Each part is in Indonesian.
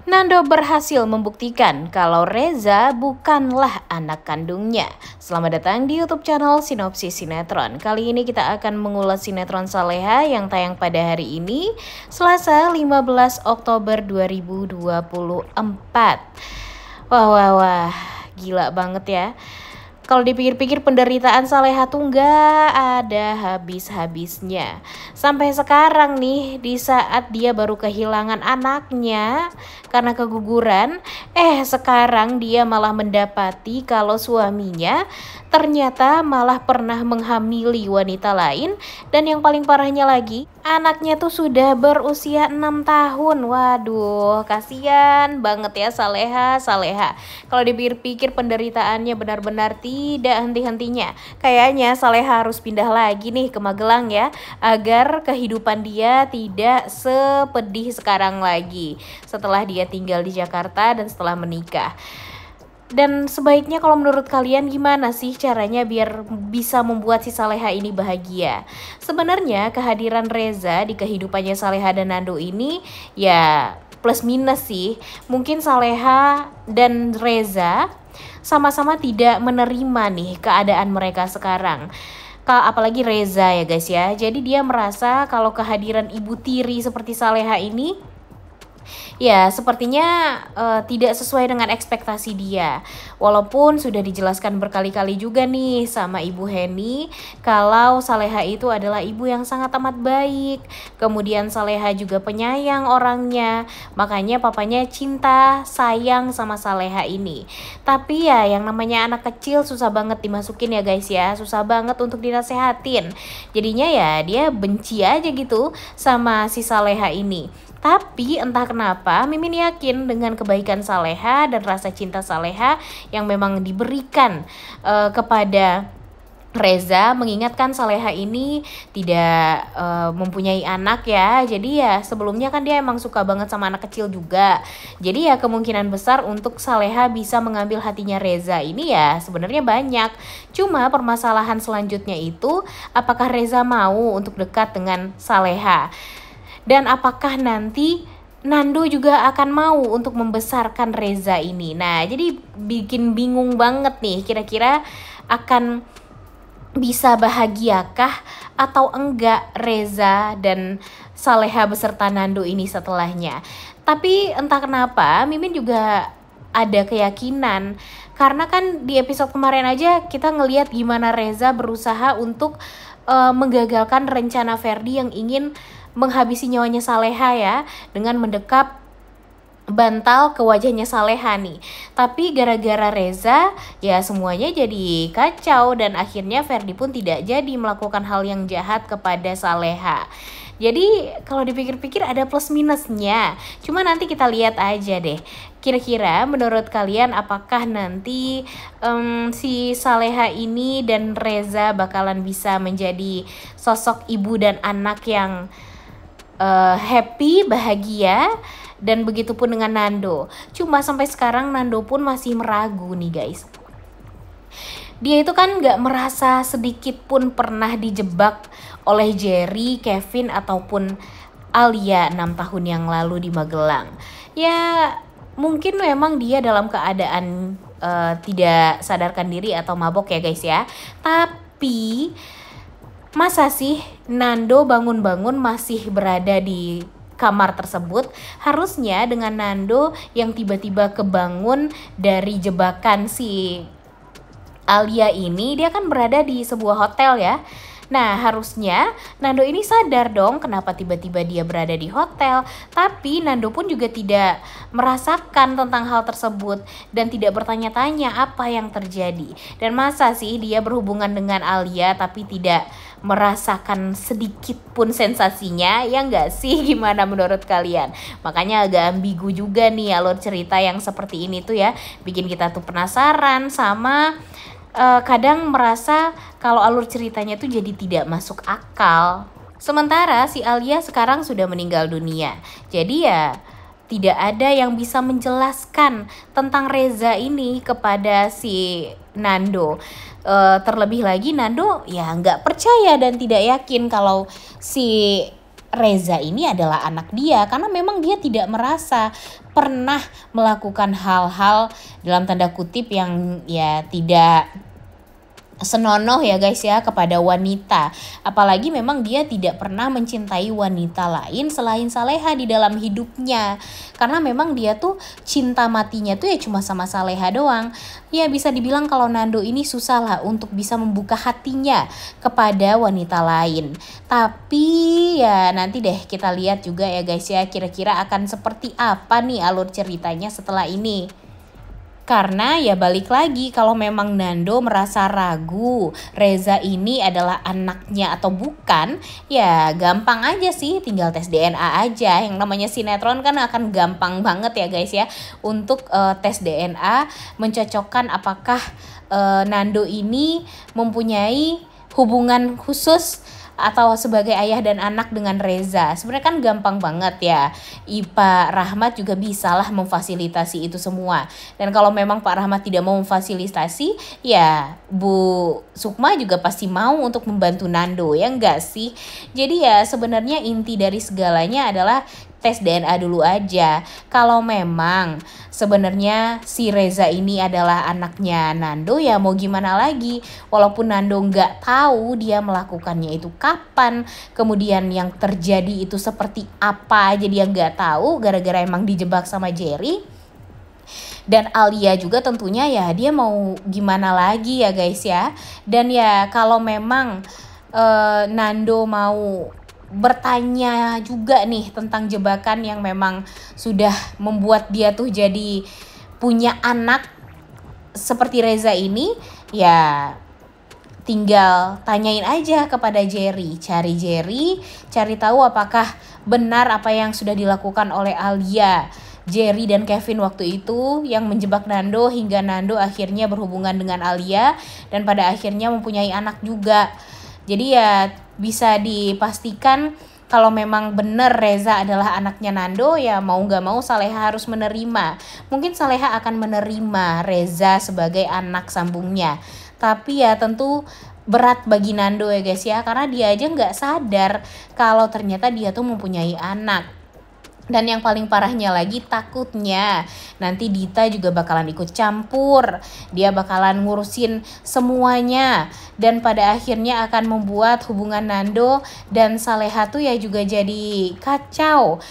Nando berhasil membuktikan kalau Reza bukanlah anak kandungnya. Selamat datang di YouTube channel Sinopsis Sinetron. Kali ini kita akan mengulas sinetron Saleha yang tayang pada hari ini, Selasa 15 Oktober 2024. Wah, gila banget ya. Kalau dipikir-pikir penderitaan Saleha tuh nggak ada habis-habisnya. Sampai sekarang nih, di saat dia baru kehilangan anaknya karena keguguran, sekarang dia malah mendapati kalau suaminya ternyata malah pernah menghamili wanita lain. Dan yang paling parahnya lagi, anaknya tuh sudah berusia 6 tahun. Waduh, kasihan banget ya Saleha. Kalau dipikir-pikir penderitaannya benar-benar tidak henti-hentinya. Kayaknya Saleha harus pindah lagi nih ke Magelang ya, agar kehidupan dia tidak sepedih sekarang lagi setelah dia tinggal di Jakarta dan setelah menikah. Dan sebaiknya kalau menurut kalian gimana sih caranya biar bisa membuat si Saleha ini bahagia? Sebenarnya kehadiran Reza di kehidupannya Saleha dan Nando ini ya plus minus sih. Mungkin Saleha dan Reza sama-sama tidak menerima nih keadaan mereka sekarang. Apalagi Reza ya guys ya. Jadi dia merasa kalau kehadiran ibu tiri seperti Saleha ini ya sepertinya tidak sesuai dengan ekspektasi dia. Walaupun sudah dijelaskan berkali-kali juga nih sama Ibu Heni kalau Saleha itu adalah ibu yang sangat amat baik. Kemudian Saleha juga penyayang orangnya, makanya papanya cinta sayang sama Saleha ini. Tapi ya yang namanya anak kecil susah banget dimasukin ya guys ya, susah banget untuk dinasehatin. Jadinya ya dia benci aja gitu sama si Saleha ini. Tapi entah kenapa Mimin yakin dengan kebaikan Saleha dan rasa cinta Saleha yang memang diberikan kepada Reza, mengingatkan Saleha ini tidak mempunyai anak ya. Jadi ya sebelumnya kan dia emang suka banget sama anak kecil juga. Jadi ya kemungkinan besar untuk Saleha bisa mengambil hatinya Reza ini ya sebenarnya banyak. Cuma permasalahan selanjutnya itu apakah Reza mau untuk dekat dengan Saleha? Dan apakah nanti Nando juga akan mau untuk membesarkan Reza ini? Nah, jadi bikin bingung banget nih, kira-kira akan bisa bahagiakah atau enggak Reza dan Saleha beserta Nando ini setelahnya. Tapi entah kenapa Mimin juga ada keyakinan, karena kan di episode kemarin aja kita ngelihat gimana Reza berusaha untuk menggagalkan rencana Ferdi yang ingin menghabisi nyawanya Saleha ya, dengan mendekap bantal ke wajahnya Saleha nih. Tapi gara-gara Reza ya semuanya jadi kacau dan akhirnya Ferdi pun tidak jadi melakukan hal yang jahat kepada Saleha. Jadi kalau dipikir-pikir ada plus minusnya. Cuma nanti kita lihat aja deh. Kira-kira menurut kalian apakah nanti si Saleha ini dan Reza bakalan bisa menjadi sosok ibu dan anak yang happy, bahagia, dan begitu pun dengan Nando. Cuma sampai sekarang Nando pun masih meragu nih guys. Dia itu kan gak merasa sedikit pun pernah dijebak oleh Jerry, Kevin, ataupun Alia 6 tahun yang lalu di Magelang. Ya mungkin memang dia dalam keadaan tidak sadarkan diri atau mabok ya guys ya. Tapi masa sih Nando bangun-bangun masih berada di kamar tersebut? Harusnya dengan Nando yang tiba-tiba kebangun dari jebakan si Alia ini, dia kan berada di sebuah hotel ya. Nah harusnya Nando ini sadar dong kenapa tiba-tiba dia berada di hotel. Tapi Nando pun juga tidak merasakan tentang hal tersebut dan tidak bertanya-tanya apa yang terjadi. Dan masa sih dia berhubungan dengan Alia tapi tidak merasakan sedikit pun sensasinya, ya enggak sih? Gimana menurut kalian? Makanya agak ambigu juga nih alur cerita yang seperti ini tuh ya, bikin kita tuh penasaran sama kadang merasa kalau alur ceritanya tuh jadi tidak masuk akal. Sementara si Alia sekarang sudah meninggal dunia. Jadi ya tidak ada yang bisa menjelaskan tentang Reza ini kepada si Nando. Terlebih lagi Nando ya nggak percaya dan tidak yakin kalau si Reza ini adalah anak dia, karena memang dia tidak merasa pernah melakukan hal-hal dalam tanda kutip yang ya tidak senonoh ya guys ya kepada wanita. Apalagi memang dia tidak pernah mencintai wanita lain selain Saleha di dalam hidupnya. Karena memang dia tuh cinta matinya tuh ya cuma sama Saleha doang. Ya bisa dibilang kalau Nando ini susah lah untuk bisa membuka hatinya kepada wanita lain. Tapi ya nanti deh kita lihat juga ya guys ya, kira-kira akan seperti apa nih alur ceritanya setelah ini. Karena ya balik lagi, kalau memang Nando merasa ragu Reza ini adalah anaknya atau bukan, ya gampang aja sih, tinggal tes DNA aja. Yang namanya sinetron kan akan gampang banget ya guys ya untuk tes DNA, mencocokkan apakah Nando ini mempunyai hubungan khusus atau sebagai ayah dan anak dengan Reza. Sebenarnya kan gampang banget ya. Pak Rahmat juga bisalah memfasilitasi itu semua. Dan kalau memang Pak Rahmat tidak mau memfasilitasi, ya Bu Sukma juga pasti mau untuk membantu Nando, ya enggak sih? Jadi ya sebenarnya inti dari segalanya adalah tes DNA dulu aja. Kalau memang sebenarnya si Reza ini adalah anaknya Nando, ya mau gimana lagi. Walaupun Nando nggak tahu dia melakukannya itu kapan, kemudian yang terjadi itu seperti apa aja dia nggak tahu, gara-gara emang dijebak sama Jerry. Dan Alia juga tentunya ya dia mau gimana lagi ya guys ya. Dan ya kalau memang Nando mau bertanya juga nih tentang jebakan yang memang sudah membuat dia tuh jadi punya anak seperti Reza ini, ya tinggal tanyain aja kepada Jerry, cari tahu apakah benar apa yang sudah dilakukan oleh Alia, Jerry dan Kevin waktu itu yang menjebak Nando hingga Nando akhirnya berhubungan dengan Alia dan pada akhirnya mempunyai anak juga. Jadi ya bisa dipastikan kalau memang benar Reza adalah anaknya Nando, ya mau gak mau Saleha harus menerima. Mungkin Saleha akan menerima Reza sebagai anak sambungnya. Tapi ya tentu berat bagi Nando ya guys ya, karena dia aja gak sadar kalau ternyata dia tuh mempunyai anak. Dan yang paling parahnya lagi, takutnya nanti Dita juga bakalan ikut campur. Dia bakalan ngurusin semuanya. Dan pada akhirnya akan membuat hubungan Nando dan Saleha tuh ya juga jadi kacau.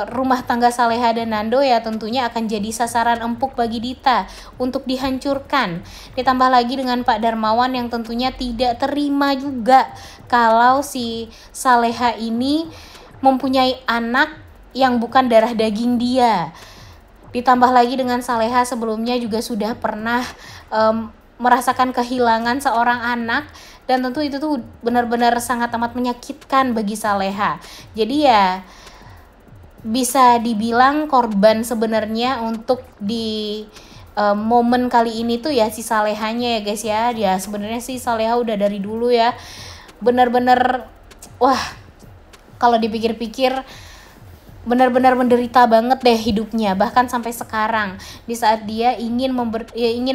Rumah tangga Saleha dan Nando ya tentunya akan jadi sasaran empuk bagi Dita untuk dihancurkan. Ditambah lagi dengan Pak Darmawan yang tentunya tidak terima juga kalau si Saleha ini mempunyai anak yang bukan darah daging dia. Ditambah lagi dengan Saleha sebelumnya juga sudah pernah merasakan kehilangan seorang anak, dan tentu itu tuh benar-benar sangat amat menyakitkan bagi Saleha. Jadi ya bisa dibilang korban sebenarnya untuk di momen kali ini tuh ya si Salehanya ya guys ya. Dia sebenarnya si Saleha udah dari dulu ya benar-benar wah, kalau dipikir-pikir benar-benar menderita banget deh hidupnya, bahkan sampai sekarang di saat dia ingin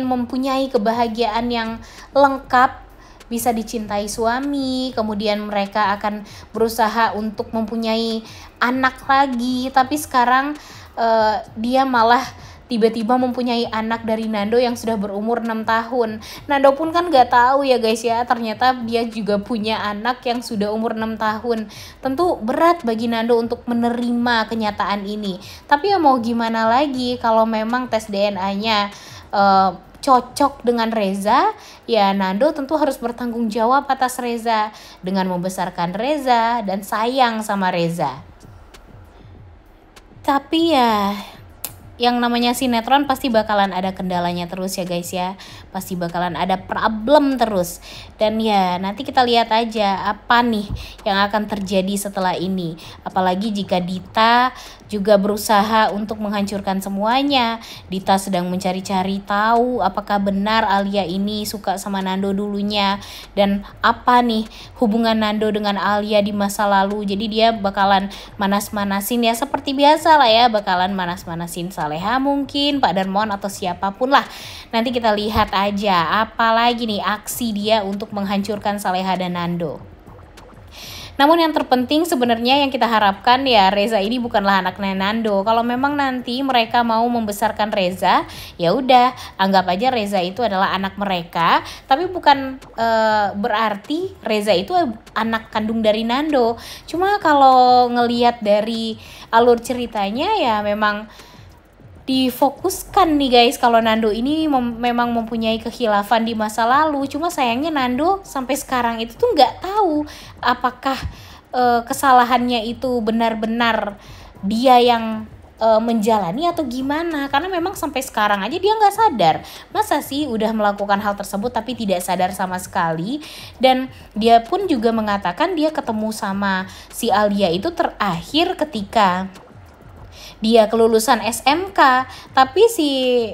mempunyai kebahagiaan yang lengkap, bisa dicintai suami, kemudian mereka akan berusaha untuk mempunyai anak lagi, tapi sekarang dia malah tiba-tiba mempunyai anak dari Nando yang sudah berumur 6 tahun. Nando pun kan gak tahu ya guys ya, ternyata dia juga punya anak yang sudah umur 6 tahun. Tentu berat bagi Nando untuk menerima kenyataan ini. Tapi ya mau gimana lagi, kalau memang tes DNA-nya cocok dengan Reza, ya Nando tentu harus bertanggung jawab atas Reza dengan membesarkan Reza dan sayang sama Reza. Tapi ya yang namanya sinetron pasti bakalan ada kendalanya terus ya guys ya, pasti bakalan ada problem terus. Dan ya nanti kita lihat aja apa nih yang akan terjadi setelah ini, apalagi jika Dita juga berusaha untuk menghancurkan semuanya. Dita sedang mencari-cari tahu apakah benar Alia ini suka sama Nando dulunya, dan apa nih hubungan Nando dengan Alia di masa lalu. Jadi dia bakalan manas-manasin ya, seperti biasa lah ya, bakalan manas-manasin Saleha mungkin, Pak Darmawan atau siapapun lah. Nanti kita lihat aja apalagi nih aksi dia untuk menghancurkan Saleha dan Nando. Namun yang terpenting sebenarnya yang kita harapkan ya Reza ini bukanlah anaknya Nando. Kalau memang nanti mereka mau membesarkan Reza, ya udah anggap aja Reza itu adalah anak mereka. Tapi bukan berarti Reza itu anak kandung dari Nando. Cuma kalau ngelihat dari alur ceritanya ya memang difokuskan nih guys kalau Nando ini memang mempunyai kekhilafan di masa lalu. Cuma sayangnya Nando sampai sekarang itu tuh nggak tahu apakah kesalahannya itu benar-benar dia yang menjalani atau gimana, karena memang sampai sekarang aja dia nggak sadar. Masa sih udah melakukan hal tersebut tapi tidak sadar sama sekali. Dan dia pun juga mengatakan dia ketemu sama si Alia itu terakhir ketika dia kelulusan SMK, tapi si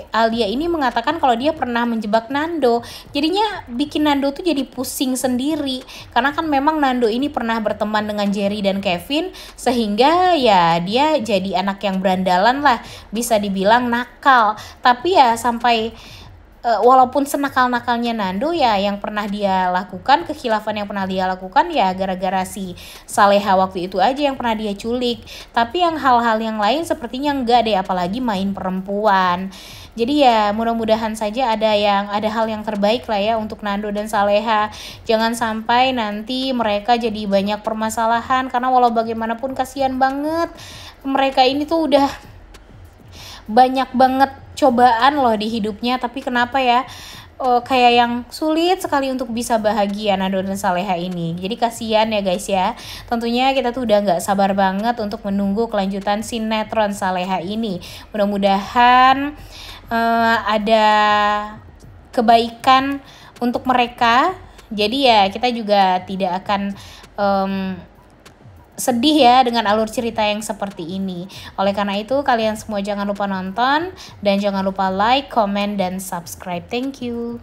Alia ini mengatakan kalau dia pernah menjebak Nando. Jadinya bikin Nando tuh jadi pusing sendiri, karena kan memang Nando ini pernah berteman dengan Jerry dan Kevin, sehingga ya dia jadi anak yang berandalan lah, bisa dibilang nakal. Tapi ya sampai walaupun senakal-nakalnya Nando ya yang pernah dia lakukan, kekhilafan yang pernah dia lakukan ya gara-gara si Saleha waktu itu aja yang pernah dia culik. Tapi yang hal-hal yang lain sepertinya enggak deh, apalagi main perempuan. Jadi ya mudah-mudahan saja ada hal yang terbaik lah ya untuk Nando dan Saleha. Jangan sampai nanti mereka jadi banyak permasalahan, karena walau bagaimanapun kasihan banget. Mereka ini tuh udah banyak banget cobaan loh di hidupnya, tapi kenapa ya kayak yang sulit sekali untuk bisa bahagia Nando dan Saleha ini. Jadi kasihan ya guys ya. Tentunya kita tuh udah gak sabar banget untuk menunggu kelanjutan sinetron Saleha ini. Mudah-mudahan ada kebaikan untuk mereka. Jadi ya kita juga tidak akan sedih ya dengan alur cerita yang seperti ini. Oleh karena itu kalian semua jangan lupa nonton dan jangan lupa like, comment, dan subscribe. Thank you.